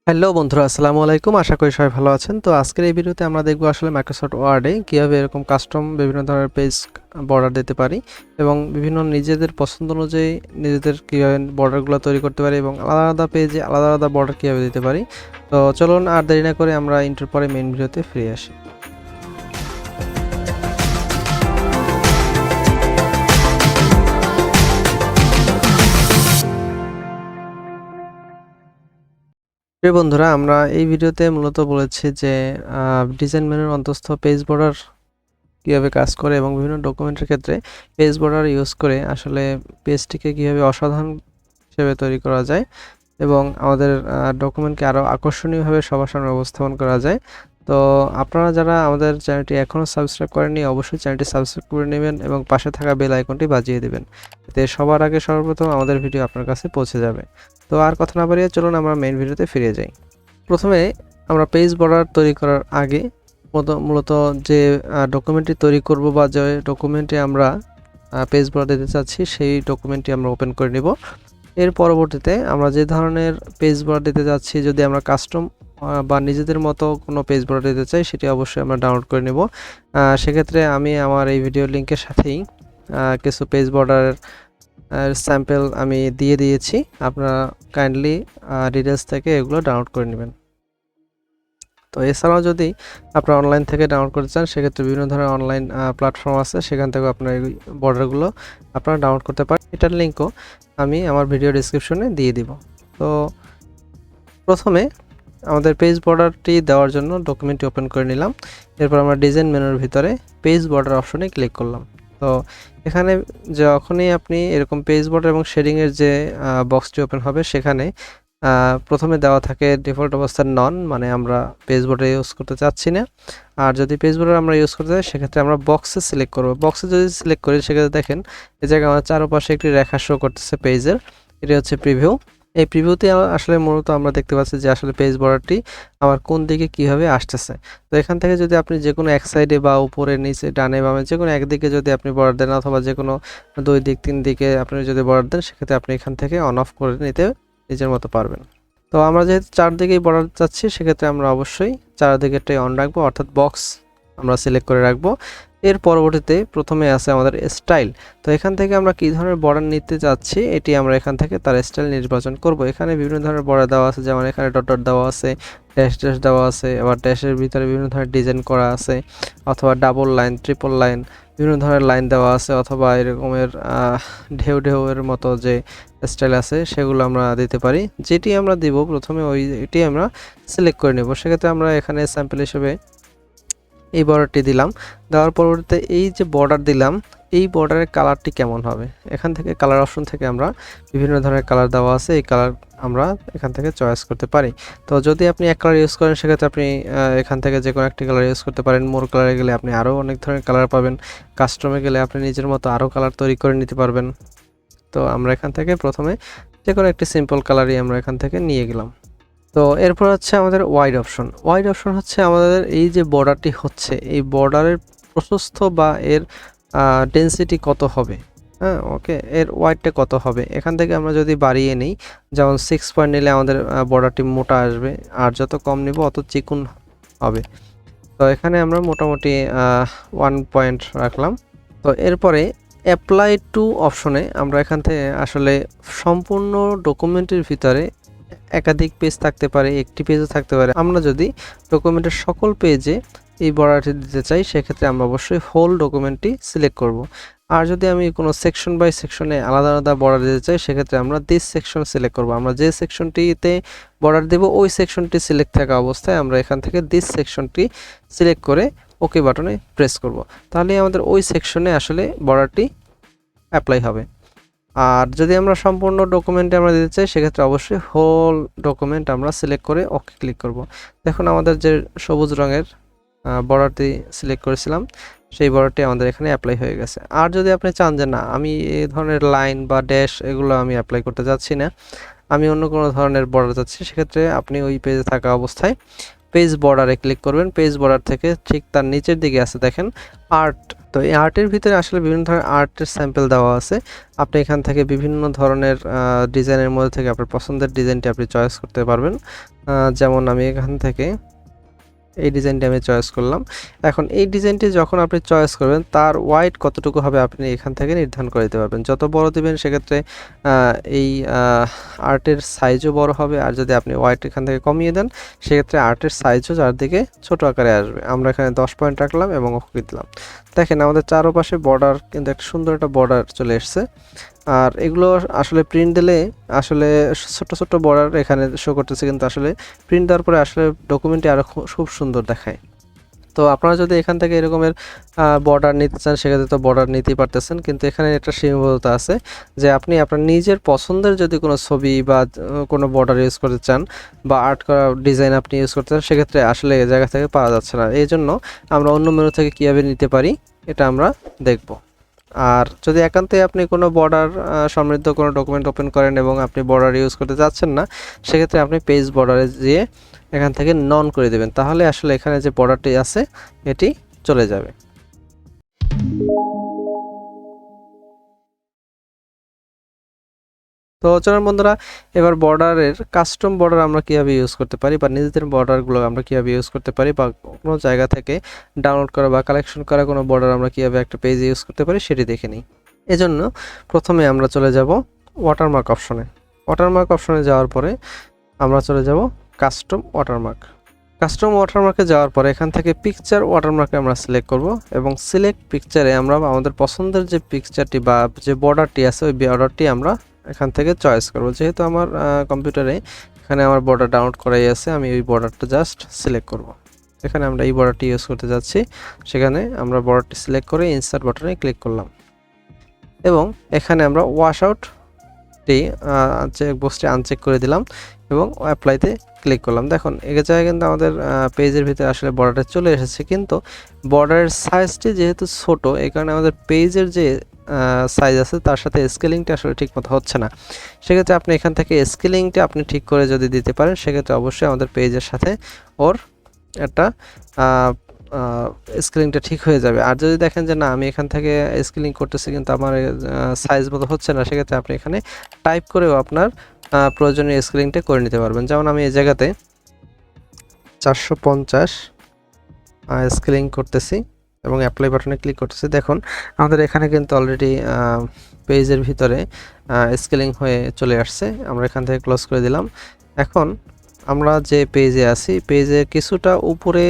Hello বন্ধুরা, আসসালামু আলাইকুম। আশা করি সবাই ভালো আছেন। তো আজকের এই ভিডিওতে আমরা দেখব আসলে মাইক্রোসফট ওয়ার্ডে কীভাবে এরকম কাস্টম বিভিন্ন ধরনের পেজ বর্ডার দিতে পারি এবং বিভিন্ন নিজেদের পছন্দ অনুযায়ী নিজেদের কীভাবে বর্ডারগুলো তৈরি করতে পারি এবং আলাদা আলাদা পেজে আলাদা আলাদা বর্ডার কীভাবে দিতে পারি। তো চলুন আর দেরি না করে আমরা ইন্টার পরে মেইন ভিডিওতে ফিরে আসি। প্রিয় বন্ধুরা, আমরা এই ভিডিওতে মূলত বলেছি যে ডিজাইন মেনুর অন্তস্থ পেজ বর্ডার কীভাবে কাজ করে এবং বিভিন্ন ডকুমেন্টের ক্ষেত্রে পেজ বর্ডার ইউজ করে আসলে পেজটিকে কীভাবে অসাধারণ হিসেবে তৈরি করা যায় এবং আমাদের ডকুমেন্টকে আরও আকর্ষণীয়ভাবে সবার সামনে উপস্থাপন করা যায়। তো আপনারা যারা আমাদের চ্যানেলটি এখনও সাবস্ক্রাইব করেননি, অবশ্যই চ্যানেলটি সাবস্ক্রাইব করে নেবেন এবং পাশে থাকা বেল আইকনটি বাজিয়ে দেবেন, এতে সবার আগে সর্বপ্রথম আমাদের ভিডিও আপনার কাছে পৌঁছে যাবে। তো আর কথা না বাড়িয়ে চলুন আমরা মেইন ভিডিওতে ফিরে যাই। প্রথমে আমরা পেজ বর্ডার তৈরি করার আগে মূলত যে ডকুমেন্টটি তৈরি করব বা যে ডকুমেন্টে আমরা পেজ বর্ডার দিতে চাচ্ছি সেই ডকুমেন্টটি আমরা ওপেন করে নিব। এর পরবর্তীতে আমরা যে ধরনের পেজ বর্ডার দিতে যাচ্ছি, যদি আমরা কাস্টম বা নিজেদের মতো কোনো পেজ বর্ডার দিতে চাই সেটি অবশ্যই আমরা ডাউনলোড করে নেব। সেক্ষেত্রে আমি আমার এই ভিডিও লিঙ্কের সাথেই কিছু পেজ বর্ডারের স্যাম্পল আমি দিয়ে দিয়েছি। আপনারা কাইন্ডলি ডিটেলস থেকে এগুলো ডাউনলোড করে নেবেন। তো এছাড়াও যদি আপনারা অনলাইন থেকে ডাউনলোড করতে চান সেক্ষেত্রে বিভিন্ন ধরনের অনলাইন প্ল্যাটফর্ম আছে, সেখান থেকে আপনারা এই বর্ডারগুলো আপনারা ডাউনলোড করতে পারেন। এটার লিঙ্কও আমি আমার ভিডিও ডিসক্রিপশনে দিয়ে দিব। তো প্রথমে আমাদের পেজ বর্ডারটি দেওয়ার জন্য ডকুমেন্টটি ওপেন করে নিলাম। এরপর আমরা ডিজাইন মেনুর ভিতরে পেজ বর্ডার অপশনে ক্লিক করলাম। তো এখানে যখনই আপনি এরকম পেজ বর্ডার এবং শেডিংয়ের যে বক্সটি ওপেন হবে সেখানে প্রথমে দেওয়া থাকে ডিফল্ট অবস্থার নন, মানে আমরা পেজ বর্ডার ইউজ করতে চাচ্ছি না। আর যদি পেজ বর্ডার আমরা ইউজ করতে চাই সেক্ষেত্রে আমরা বক্সে সিলেক্ট করব। বক্সে যদি সিলেক্ট করি সেক্ষেত্রে দেখেন এই জায়গায় আমার চারপাশে একটি রেখা শো করতেছে পেজের, এটি হচ্ছে প্রিভিউ। এই প্রিভিউতে আসলে মূলত আমরা দেখতে পাচ্ছি যে আসলে পেজ বর্ডারটি আমার কোন দিকে কিভাবে আসতেছে। তো এখান থেকে যদি আপনি যে কোনো এক সাইডে বা উপরে নিচে ডানে বামে যে কোনো একদিকে যদি আপনি বর্ডার দেন অথবা যে কোনো দুই দিক তিন দিকে আপনি যদি বর্ডার দেন সেক্ষেত্রে আপনি এখান থেকে অন অফ করে নিতে নিজের মতো পারবেন। তো আমরা যেহেতু চারদিকেই বর্ডার চাচ্ছি সেক্ষেত্রে আমরা অবশ্যই চারদিকেরটাই অন রাখবো, অর্থাৎ বক্স আমরা সিলেক্ট করে রাখবো। এর পরবর্তীতে প্রথমে আছে আমাদের স্টাইল। তো এখান থেকে আমরা কী ধরনের বর্ডার নিতে চাচ্ছি এটি আমরা এখান থেকে তার স্টাইল নির্বাচন করব। এখানে বিভিন্ন ধরনের বর্ডার দেওয়া আছে, যেমন এখানে ডট ডট দেওয়া আছে, ড্যাশ ড্যাশ দেওয়া আছে, আবার ড্যাশের ভিতরে বিভিন্ন ধরনের ডিজাইন করা আছে, অথবা ডাবল লাইন, ট্রিপল লাইন, বিভিন্ন ধরনের লাইন দেওয়া আছে, অথবা এরকমের ঢেউ ঢেউয়ের মতো যে স্টাইল আছে সেগুলো আমরা দিতে পারি। যেটি আমরা দিব প্রথমে এটি আমরা সিলেক্ট করে নেব। সেক্ষেত্রে আমরা এখানে স্যাম্পল হিসেবে এই বর্ডারটি দিলাম। দেওয়ার পরবর্তীতে এই যে বর্ডার দিলাম এই বর্ডারের কালারটি কেমন হবে, এখান থেকে কালার অপশন থেকে আমরা বিভিন্ন ধরনের কালার দেওয়া আছে, এই কালার আমরা এখান থেকে চয়েস করতে পারি। তো যদি আপনি এক কালার ইউজ করেন সেক্ষেত্রে আপনি এখান থেকে যে কোনো একটি কালার ইউজ করতে পারেন। মোর কালারে গেলে আপনি আরও অনেক ধরনের কালার পাবেন, কাস্টমে গেলে আপনি নিজের মতো আরও কালার তৈরি করে নিতে পারবেন। তো আমরা এখান থেকে প্রথমে যে কোনো একটি সিম্পল কালারই আমরা এখান থেকে নিয়ে গেলাম। তো এরপর হচ্ছে আমাদের ওয়াইড অপশন। ওয়াইড অপশন হচ্ছে আমাদের এই যে বর্ডারটি হচ্ছে এই বর্ডারের প্রশস্ত বা এর ডেন্সিটি কত হবে, হ্যাঁ ওকে, এর ওয়াইডটা কত হবে। এখান থেকে আমরা যদি বাড়িয়ে নিই, যেমন 6 পয়েন্ট নিলে আমাদের বর্ডারটি মোটা আসবে, আর যত কম নিব অত চিকুন হবে। তো এখানে আমরা মোটামুটি 1 পয়েন্ট রাখলাম। তো এরপরে অ্যাপ্লাই টু অপশনে আমরা এখান থেকে আসলে সম্পূর্ণ ডকুমেন্টের ভিতরে একাধিক পেজ থাকতে পারে, একটি পেজও থাকতে পারে। আমরা যদি ডকুমেন্টের সকল পেজে এই বর্ডারটি দিতে চাই সেক্ষেত্রে আমরা অবশ্যই হোল ডকুমেন্টটি সিলেক্ট করব। আর যদি আমি কোনো সেকশন বাই সেকশনে আলাদা আলাদা বর্ডার দিতে চাই সেক্ষেত্রে আমরা দিস সেকশন সিলেক্ট করব। আমরা যে সেকশনটিতে বর্ডার দেব ওই সেকশনটি সিলেক্ট থাকা অবস্থায় আমরা এখান থেকে দিস সেকশনটি সিলেক্ট করে ওকে বাটনে প্রেস করব। তাহলে আমাদের ওই সেকশনে আসলে বর্ডারটি অ্যাপ্লাই হবে। আর যদি আমরা সম্পূর্ণ ডকুমেন্টে আমরা দিতে চাই সেক্ষেত্রে অবশ্যই হোল ডকুমেন্ট আমরা সিলেক্ট করে ওকে ক্লিক করব। দেখুন আমাদের যে সবুজ রঙের বর্ডারটি সিলেক্ট করেছিলাম সেই বর্ডারটি আমাদের এখানে অ্যাপ্লাই হয়ে গেছে। আর যদি আপনি চান যে না আমি এই ধরনের লাইন বা ড্যাশ এগুলো আমি অ্যাপ্লাই করতে যাচ্ছি না, আমি অন্য কোনো ধরনের বর্ডার চাচ্ছি, সেক্ষেত্রে আপনি ওই পেজে থাকা অবস্থায় পেজ বর্ডারে ক্লিক করবেন। পেজ বর্ডার থেকে ঠিক তার নিচের দিকে আছে দেখেন আর্ট। তো এই আর্টের ভিতরে আসলে বিভিন্ন ধরনের আর্টের স্যাম্পল দেওয়া আছে। আপনি এখান থেকে বিভিন্ন ধরনের ডিজাইনের মধ্যে থেকে আপনার পছন্দের ডিজাইনটি আপনি চয়েস করতে পারবেন। যেমন আমি এখান থেকে এই ডিজাইনটি আমি চয়েস করলাম। এখন এই ডিজাইনটি যখন আপনি চয়েস করবেন তার ওয়াইড কতটুকু হবে আপনি এখান থেকে নির্ধারণ করে দিতে পারবেন। যত বড় দিবেন সেক্ষেত্রে এই আর্টের সাইজও বড় হবে, আর যদি আপনি ওয়াইড এখান থেকে কমিয়ে দেন সেক্ষেত্রে আর্টের সাইজও চারদিকে ছোট আকারে আসবে। আমরা এখানে 10 পয়েন্ট রাখলাম এবং ওকে দিলাম। দেখেন আমাদের চারপাশে বর্ডার কিন্তু একটা সুন্দর একটা বর্ডার চলে এসেছে। আর এগুলো আসলে প্রিন্ট দিলে আসলে ছোট ছোট বর্ডার এখানে শো করতেছে, কিন্তু আসলে প্রিন্ট দেওয়ার পরে আসলে ডকুমেন্টটি আরও খুব সুন্দর দেখায়। তো আপনারা যদি এখান থেকে এরকমের বর্ডার নিতে চান সেক্ষেত্রে তো বর্ডার নিতেই পারতেছেন, কিন্তু এখানে একটা সীমাবদ্ধতা আছে যে আপনি আপনার নিজের পছন্দের যদি কোনো ছবি বা কোনো বর্ডার ইউজ করতে চান বা আর্ট করা ডিজাইন আপনি ইউজ করতে চান সেক্ষেত্রে আসলে এই জায়গা থেকে পাওয়া যাচ্ছে না। এই জন্য আমরা অন্য মেনু থেকে কীভাবে নিতে পারি এটা আমরা দেখব। আর যদি একান্তই আপনি কোনো বর্ডার সমৃদ্ধ কোনো ডকুমেন্ট ওপেন করেন এবং আপনি বর্ডার ইউজ করতে চাচ্ছেন না সেক্ষেত্রে আপনি পেজ বর্ডারে দিয়ে এখান থেকে নন করে দেবেন, তাহলে আসলে এখানে যে বর্ডারটি আছে এটি চলে যাবে। তো চলুন বন্ধুরা, এবার বর্ডারের কাস্টম বর্ডার আমরা কীভাবে ইউজ করতে পারি বা নিজেদের বর্ডারগুলো আমরা কীভাবে ইউজ করতে পারি বা কোনো জায়গা থেকে ডাউনলোড করা বা কালেকশন করা কোনো বর্ডার আমরা কীভাবে একটা পেজে ইউজ করতে পারি সেটি দেখে নিই। এজন্য প্রথমে আমরা চলে যাব ওয়াটারমার্ক অপশনে। ওয়াটারমার্ক অপশনে যাওয়ার পরে আমরা চলে যাব কাস্টম ওয়াটারমার্ক। কাস্টম ওয়াটারমার্কে যাওয়ার পরে এখান থেকে পিকচার ওয়াটারমার্কে আমরা সিলেক্ট করব এবং সিলেক্ট পিকচারে আমরা আমাদের পছন্দের যে পিকচারটি বা যে বর্ডারটি আছে ওই বর্ডারটি আমরা এখান থেকে চয়েস করব। যেহেতু আমার কম্পিউটারে এখানে আমার বর্ডার ডাউনলোড করাই আছে, আমি ওই বর্ডারটা জাস্ট সিলেক্ট করব। এখানে আমরা এই বর্ডারটি ইউজ করতে যাচ্ছি, সেখানে আমরা বর্ডারটি সিলেক্ট করে ইনসার্ট বাটনে ক্লিক করলাম এবং এখানে আমরা ওয়াশ আউটটি বক্সটি আনচেক করে দিলাম এবং অ্যাপ্লাইতে ক্লিক করলাম। দেখুন এই জায়গায় কিন্তু আমাদের পেজের ভিতরে আসলে বর্ডারটা চলে এসেছে, কিন্তু বর্ডারের সাইজটি যেহেতু ছোট এই কারণে আমাদের পেজের যে সাইজ আছে তার সাথে স্কেলিংটা আসলে ঠিকমতো হচ্ছে না। সেক্ষেত্রে আপনি এখান থেকে স্কেলিংটা আপনি ঠিক করে যদি দিতে পারেন সেক্ষেত্রে অবশ্যই আমাদের পেজের সাথে ওর একটা স্কেলিংটা ঠিক হয়ে যাবে। আর যদি দেখেন যে না আমি এখান থেকে স্কেলিং করতেছি কিন্তু আমার সাইজ মতো হচ্ছে না, সেক্ষেত্রে আপনি এখানে টাইপ করেও আপনার প্রয়োজনীয় স্কেলিংটা করে নিতে পারবেন। যেমন আমি এই জায়গাতে 450 স্কেলিং করতেছি এবং অ্যাপ্লাই বাটনে ক্লিক করতেছি। দেখুন আমাদের এখানে কিন্তু অলরেডি পেজের ভিতরে স্কেলিং হয়ে চলে আসছে। আমরা এখান থেকে ক্লোজ করে দিলাম। এখন আমরা যে পেজে আছি পেজের কিছুটা উপরে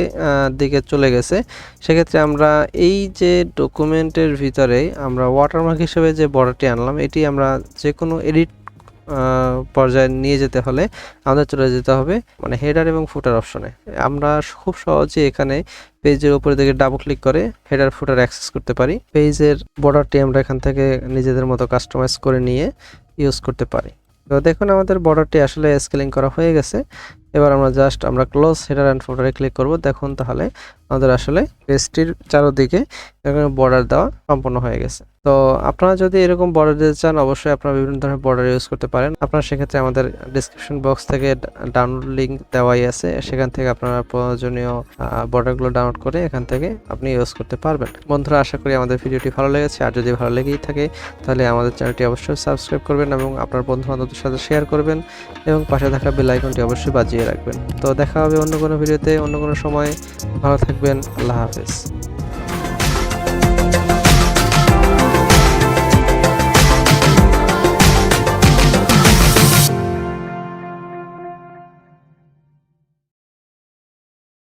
দিকে চলে গেছে, সেক্ষেত্রে আমরা এই যে ডকুমেন্টের ভিতরে আমরা ওয়াটারমার্ক হিসেবে যে বর্ডারটি আনলাম এটি আমরা যে কোনো এডিট পর্যায়ে নিয়ে যেতে হলে আমাদের চলে যেতে হবে মানে হেডার এবং ফুটার অপশনে। আমরা খুব সহজে এখানে পেজের উপরে দিকে ডাবল ক্লিক করে হেডার ফুটার অ্যাক্সেস করতে পারি। পেজের বর্ডারটি আমরা এখান থেকে নিজেদের মতো কাস্টমাইজ করে নিয়ে ইউজ করতে পারি। তো দেখুন আমাদের বর্ডারটি আসলে স্কেলিং করা হয়ে গেছে। এবার আমরা জাস্ট আমরা ক্লোজ হেডার অ্যান্ড ফুটারে ক্লিক করব। দেখুন তাহলে আমাদের আসলে পেজটির চারদিকে এরকম বর্ডার দেওয়া সম্পন্ন হয়ে গেছে। তো আপনারা যদি এরকম বর্ডার দিতে চান অবশ্যই আপনারা বিভিন্ন ধরনের বর্ডার ইউজ করতে পারেন। আপনারা সেক্ষেত্রে আমাদের ডিসক্রিপশন বক্স থেকে ডাউনলোড লিঙ্ক দেওয়াই আছে, সেখান থেকে আপনারা প্রয়োজনীয় বর্ডারগুলো ডাউনলোড করে এখান থেকে আপনি ইউজ করতে পারবেন। বন্ধুরা আশা করি আমাদের ভিডিওটি ভালো লেগেছে, আর যদি ভালো লেগেই থাকে তাহলে আমাদের চ্যানেলটি অবশ্যই সাবস্ক্রাইব করবেন এবং আপনার বন্ধু-বান্ধবদের সাথে শেয়ার করবেন এবং পাশে থাকা বেল আইকনটি অবশ্যই বাজিয়ে রাখবেন। তো দেখা হবে অন্য কোনো ভিডিওতে অন্য কোনো সময়। ভালো থাকবেন। আল্লাহ হাফেজ।